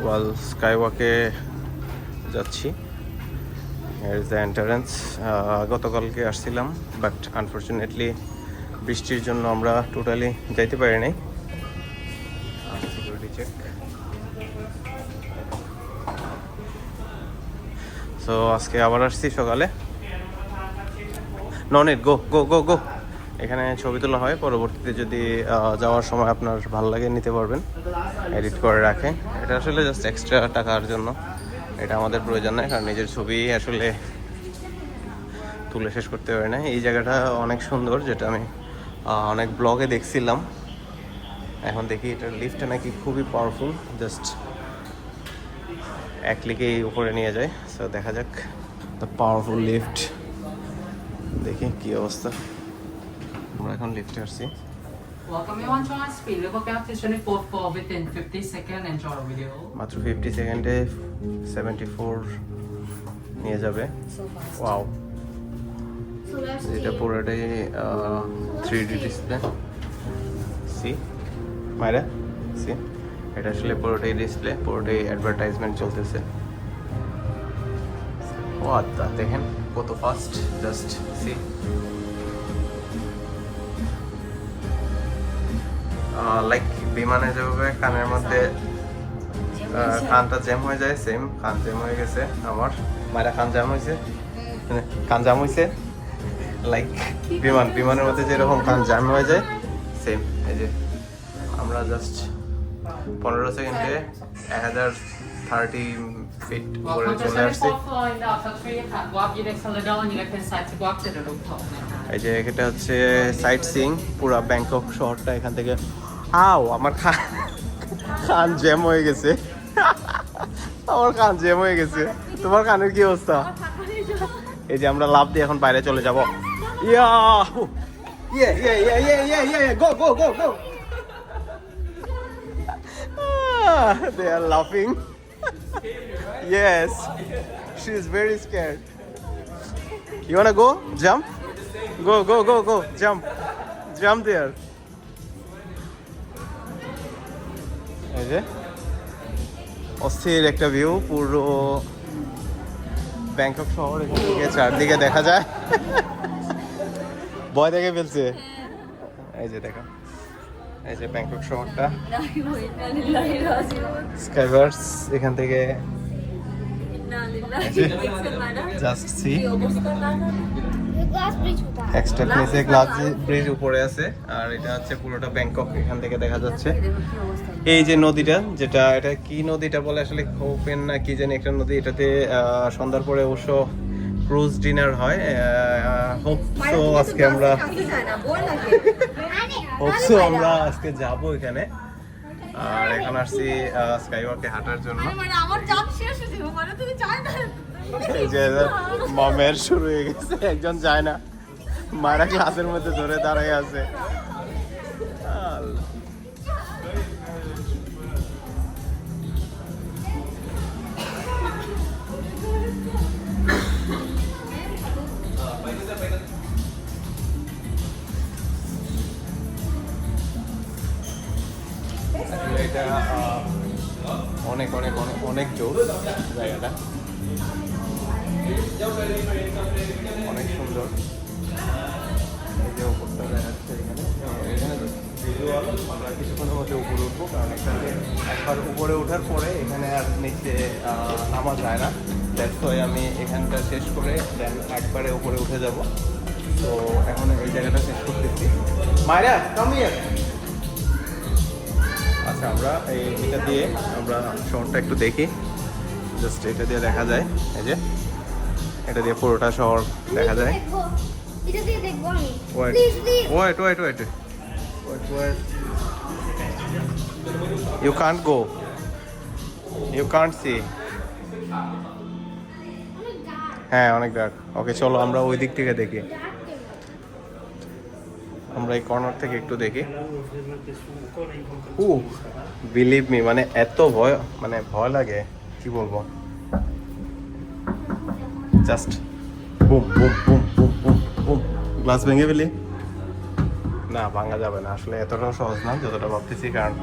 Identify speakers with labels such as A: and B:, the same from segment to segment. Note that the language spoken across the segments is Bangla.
A: ওয়াল স্কাইওয়াকে যাচ্ছি। Here is the entrance. গতকালকে আসছিলাম, বাট আনফর্চুনেটলি বৃষ্টির জন্য আমরা টোটালি যাইতে পারি নাই। Security check. সো আজকে আবার আসছি সকালে। নন ইট, গো গো গো গো। এখানে ছবি তোলা হয়, পরবর্তীতে যদি যাওয়ার সময় আপনার ভালো লাগে নিতে পারবেন, এডিট করে রাখে। এটা আসলে জাস্ট এক্সট্রা টাকার জন্য, এটা আমাদের প্রয়োজন নয়, কারণ নিজের ছবি আসলে তুলে শেষ করতে পারি না। এই জায়গাটা অনেক সুন্দর, যেটা আমি অনেক ব্লগে দেখছিলাম। এখন দেখি এটার লিফটটা নাকি খুবই পাওয়ারফুল, জাস্ট এক ক্লিকেই উপরে নিয়ে যায়। সো দেখা যাক দ্য পাওয়ারফুল লিফট, দেখি কি অবস্থা। আমরা এখন লিফটে আসছি।
B: Welcome everyone to our speed. We'll go up to 24th floor within 50 seconds. Enjoy the video.
A: মাত্র 50 সেকেন্ডে 74 নিয়ে যাবে। ওয়াও, এটা পুরোটাই 3D ডিসপ্লে। সি মাইরা, সি এটা আসলে পুরোটাই ডিসপ্লে, পুরোটাই অ্যাডভার্টাইজমেন্ট চলতেছে। ও আচ্ছা, দেখেন কত ফাস্ট, জাস্ট সি। লাইক বিমানে যেভাবে কানের মধ্যে কানটা জ্যাম হয়ে যায়, সেম কান জ্যাম হয়ে গেছে আমার। মায়েরা কান জ্যাম হয়েছে, কান জ্যাম হয়েছে লাইক বিমানের মধ্যে যেরকম কান জ্যাম হয়ে যায়, সেম। এই যে আমরা জাস্ট 15 সেকেন্ডে 1030 ফিট উপরে
B: Welcome to
A: চলে আসছি।
B: 24th floor in the upper three. Go up your next elevator and you left hand side to go up to the rooftop.
A: এই যে এটা হচ্ছে সাইট সিইং, পুরো ব্যাংকক শহরটা এখান থেকে। আমার কান জ্যাম হয়ে গেছে, আমার কান জ্যাম হয়ে গেছে। তোমার কানের কি অবস্থা? এই যে আমরা লাফ দিয়ে এখন বাইরে চলে যাব। ইয়া ইয়ে ইয়ে ইয়ে ইয়ে ইয়ে ইয়ে গো গো গো গো। They are laughing. Yes, she is very scared. You wanna go? Jump? Go, go, go, go. Jump. Jump there. এই যে অস্থির একটা ভিউ, পুরো ব্যাংকক শহর এখান থেকে চারদিকে দেখা যায়। ভয় দেখে ফেলছে। এই যে দেখো, এই যে ব্যাংকক শহরটা, স্কাইওয়ার্স এখান থেকে জাস্ট সি। এক্সট্রা নিচে গ্লাস ব্রিজ উপরে আছে, আর এটা হচ্ছে পুরোটা ব্যাংকক এখান থেকে দেখা যাচ্ছে। এই যে নদীটা, যেটা এটা কি নদীটা বলে আসলে, খোপেন না কি জানি একটা নদী, এটাতে সন্ধ্যার পরে অবশ্য ক্রুজ ডিনার হয়। হোপসো আজকে আমরা আজকে যাব এখানে। আর এখন আসছি স্কাইওয়াকে হাঁটার জন্য। এই যে মমের শুরু হয়ে গেছে, একজন যায় না, মারা ক্লাসের মধ্যে ধরে দাঁড়াই আছে। এটা অনেক অনেক অনেক অনেক জোর জায়গাটা, অনেক সুন্দর। এই যে উপরটা দেখা যাচ্ছে এখানে, এখানে ভিজুয়াল। আমরা কিছুক্ষণের মধ্যে উপরে উঠবো, কারণ এখানে একবার উপরে ওঠার পরে এখানে আর নিচে নামা যায় না। দ্যাটস ওয়াই আমি এখানটা শেষ করে দেন একবারে উপরে উঠে যাব। তো এখন এই জায়গাটা শেষ করতেছি। মায়েরা কামিয়ে। আচ্ছা, আমরা এটা দিয়ে আমরা শহরটা একটু দেখি, জাস্ট এটা দিয়ে দেখা যায়। এই যে এটা দিয়ে পুরোটা শহর দেখা যায়। Wait wait wait wait, you can't go, you can't see. হ্যাঁ, অনেক ডার্ক। ওকে, চলো আমরা ওই দিক থেকে দেখি। আমরা এই কর্নার থেকে একটু দেখি। বিলিভ মি, মানে এত ভয় লাগে, কি বলবো। Just boom boom boom boom boom boom, glass ভেঙে ফেলি। না, ভাঙা যাবে না আসলে, এতটাও সহজ না যতটা ভাবতেছি, কারণ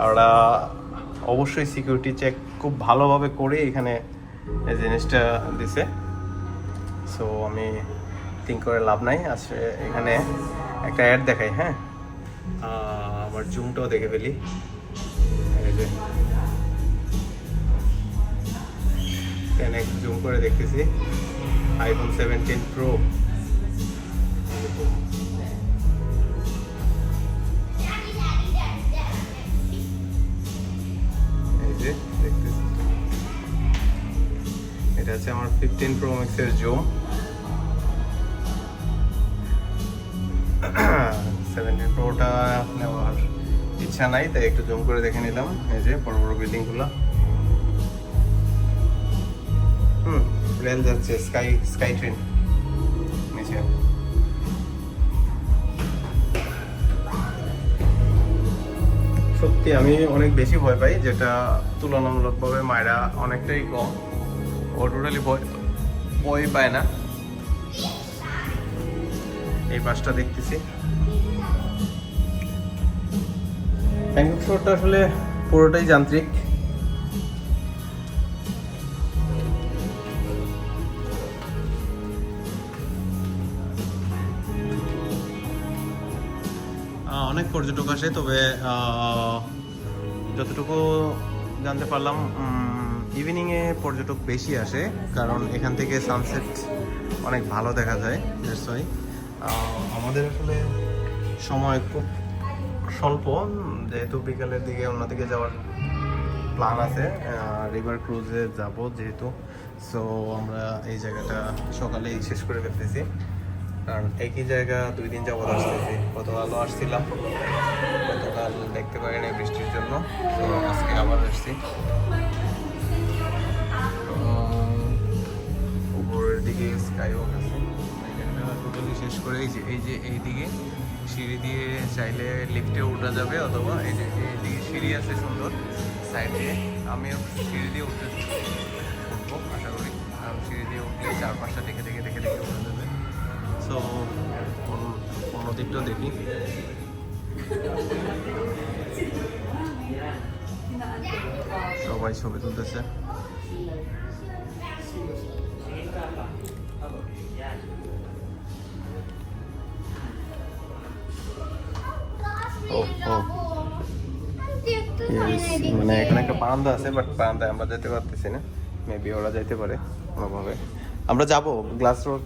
A: ওরা অবশ্যই সিকিউরিটি চেক খুব ভালোভাবে করে এখানে এই জিনিসটা দিছে। সো আমি থিঙ্ক করে লাভ নাই। আসলে এখানে একটা অ্যাড দেখাই, হ্যাঁ আমার জুমটাও দেখে ফেলি। এই যে 10x জুম করে দেখতেছি, আইফোন 17 প্রো। এই যে দেখতেছি, এটা হচ্ছে আমার 15 প্রো ম্যাক্সের জুম। 17 প্রোটা নেওয়ার ইচ্ছা নাই, তাই একটু জুম করে দেখে নিলাম। এই যে বড় বড় বিল্ডিংগুলো, রেল যাচ্ছে, স্কাই ট্রেন নিচে। সত্যি আমি অনেক বেশি ভয় পাই, যেটা তুলনামূলকভাবে মায়েরা অনেকটাই কম। ও টোটালি ভয় পায় না। এই পাশটা দেখতেছি, ব্যাংকক শহরটা আসলে পুরোটাই যান্ত্রিক। অনেক পর্যটক আসে, তবে যতটুকু জানতে পারলাম ইভিনিংয়ে পর্যটক বেশি আসে, কারণ এখান থেকে সানসেট অনেক ভালো দেখা যায়। আমাদের আসলে সময় খুব স্বল্প, যেহেতু বিকালের দিকে অন্যদিকে যাওয়ার প্ল্যান আছে, রিভার ক্রুজে যাব যেহেতু। সো আমরা এই জায়গাটা সকালেই শেষ করে ফেলতেছি, কারণ একই জায়গা 2 দিন যাবত আসতেছি। গতকালও আসছিলাম, গতকাল দেখতে পারি না বৃষ্টির জন্য, তো আজকে আবার আসছি। উপরের দিকে স্কাই ওয়াক আছে, টোটালি শেষ করে এই দিকে সিঁড়ি দিয়ে চাইলে লিফটে উঠা যাবে, অথবা এই যে এইদিকে সিঁড়ি আছে সুন্দর সাইডে। আমিও সিঁড়ি দিয়ে উঠবো আশা করি, কারণ সিঁড়ি দিয়ে উঠলে 4-5টা দেখে উঠা যাবে। সো অন্য দিকটাও দেখি। সবাই ছবি তুলতেছে। মানে এখানে একটা বারান্দা আছে, বাট বারান্দায় আমরা যেতে পারতেছি না। মেবি ওরা যাইতে পারে কোনোভাবে। আমরা যাব, গ্লাস রোড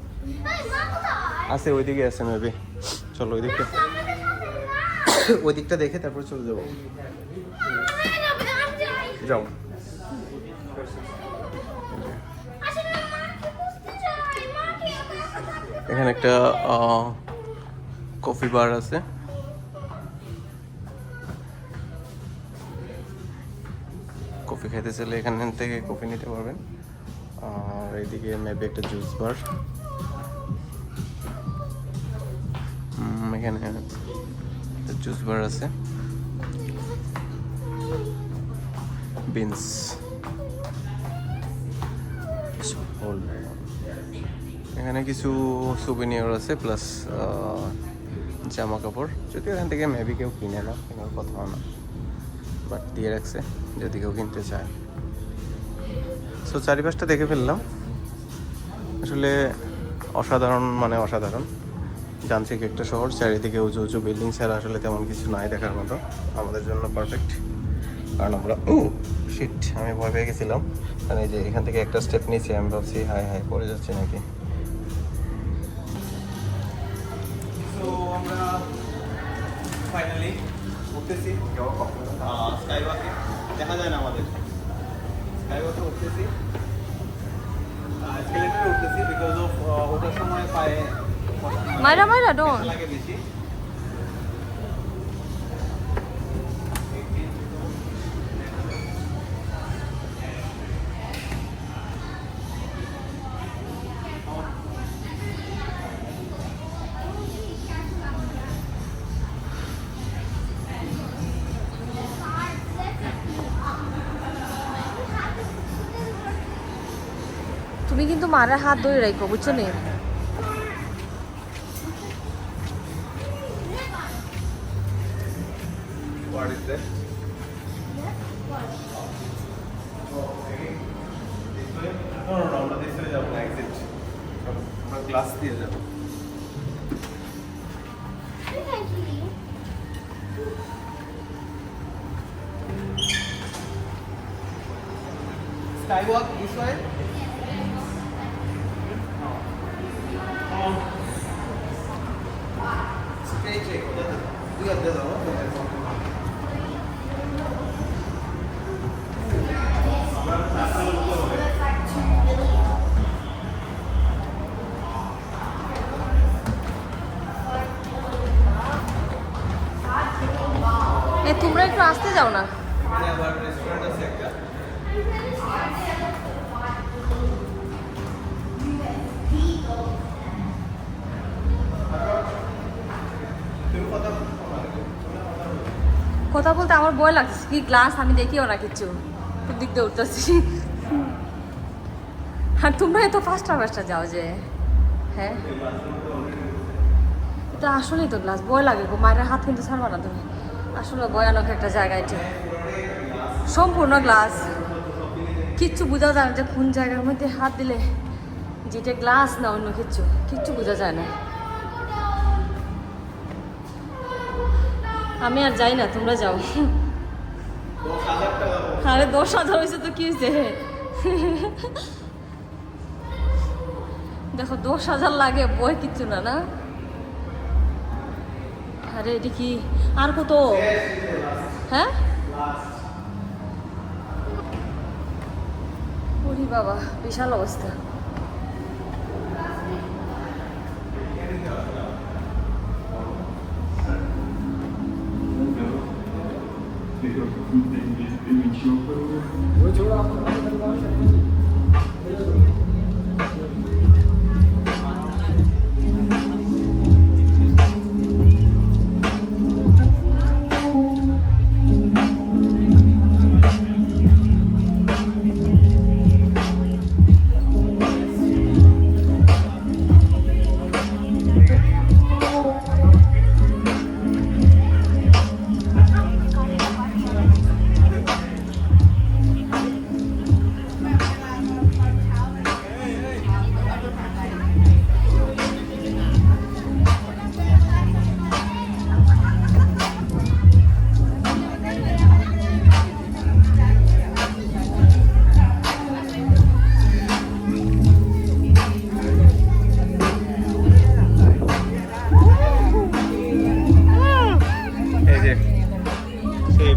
A: আছে ওইদিকে আছে মেবি। চলো ওই দিকটা দেখে তারপর চলে যাবো। যাও। এখানে একটা কফি বার আছে। কফি খেতে চাইলে এখান থেকে কফি নিতে পারবেন। আর এইদিকে মেবি একটা জুস বার। এখানে জুস বার আছে, বিনস, এখানে কিছু সুভিনিয়র আছে, প্লাস জামা কাপড়। যদি এখান থেকে মেবি কেউ কিনে না, কেনার কথা না, বাট দিয়ে রাখছে যদি কেউ কিনতে চায়। সো চারিপাশটা দেখে ফেললাম। আসলে অসাধারণ, মানে অসাধারণ যান্ত্রিক একটা শহর। চারিদিকে উঁচু উঁচু বিল্ডিং ছাড়া আসলে তেমন কিছু নাই দেখার মতো। আমাদের জন্য পারফেক্ট, কারণ আমরা শিট আমি ভয় পেয়ে গেছিলাম। মানে যে এখান থেকে একটা স্টেপ নিয়েছি, আমি ভাবছি হাই পড়ে যাচ্ছে নাকি। তো আমরা ফাইনালি উঠতেছি স্কাইওয়াকে। দেখা যায় না আমাদের, স্কাইওয়াকে উঠতেছি, এসকেলেটরে উঠতেছি, বিকজ অফ ওঠার সময় পায়ে
C: মাইরা ডোন
A: লাগে বেশি।
C: তুমি কিন্তু মারার হাত ধরে রাখো, বুঝছো নি?
A: What is that? ক্লাস দিয়ে যাবো। Skywalk this way? Straight check. You got this one.
C: তোমরা একটু আসতে যাও না।
A: এখানে আবার রেস্টুরেন্ট আছে একটা।
C: কথা বলতে আমার ভয় লাগছে, কি গ্লাস আমি দেখিও না কিচ্ছু, কোন দিক দিয়ে উঠতেছি। আর তোমরা এত ফাস্টা যাও যে, হ্যাঁ এটা আসলেই তো গ্লাস, ভয় লাগে গো, মায়ের হাত কিন্তু ছাড়বা না তুমি, আসলে ভয়ানক একটা জায়গা এটা, সম্পূর্ণ গ্লাস, কিচ্ছু বোঝা যায় না যে কোন জায়গার মধ্যে হাত দিলে যেটা গ্লাস না অন্য কিচ্ছু বোঝা যায় না। আমি আর যাই না, তোমরা যাও। আরে 10,000 হয়েছে তো কি হয়েছে, দেখো 10,000 লাগে, বই কিচ্ছু না না। আরে এটা কি আর কত, হ্যাঁ ওরে বাবা বিশাল অবস্থা।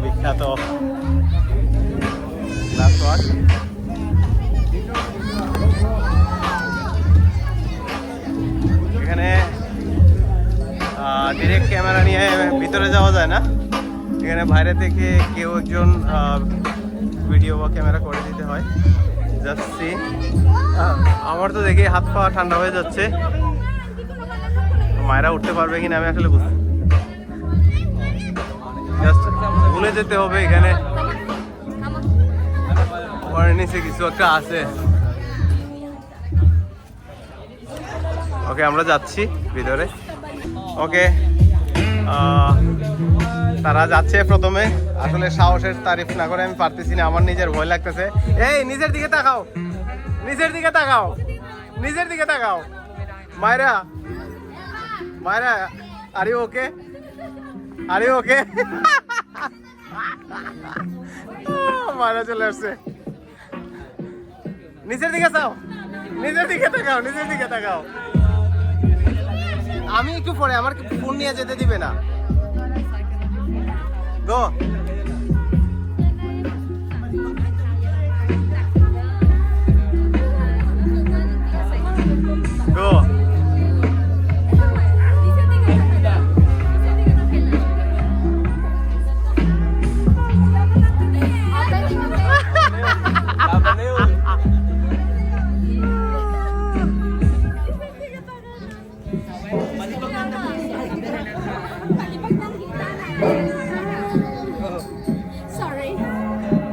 A: বিখ্যাত গ্লাস ওয়াক, এখানে ডিরেক্ট ক্যামেরা নিয়ে ভিতরে যাওয়া যায় না, এখানে বাইরে থেকে কেউ একজন ভিডিও বা ক্যামেরা করে দিতে হয়। যাচ্ছি, আমার তো দেখে হাত পা ঠান্ডা হয়ে যাচ্ছে, মায়েরা উঠতে পারবে কিনা আমি আসলে বুঝতে, জাস্ট ভুলে যেতে হবে এখানে নিচে কিছু একটা আছে। ওকে আমরা যাচ্ছি ভিতরে। ওকে তারা যাচ্ছে প্রথমে, আসলে সাহসের তারিফ না করে আমি পারতেছি না, আমার নিজের ভয় লাগতেছে। এই নিজের দিকে তাকাও, নিজের দিকে তাকাও, নিজের দিকে তাকাও। মায়েরা মায়েরা আরে ওকে, আরে ওকে, মায়েরা চলে আসছে। নিচের দিকে চাও, নিজের দিকে তাকাও, নিজের দিকে তাকাও। আমি একটু পরে, আমার ফোন নিয়ে যেতে দিবে না। গো গো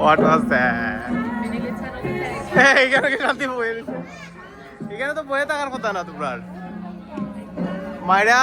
A: What was that? এখানে কি শান্তি বয়ে, এখানে তো বয়ে থাকার কথা না তোমার। মায়েরা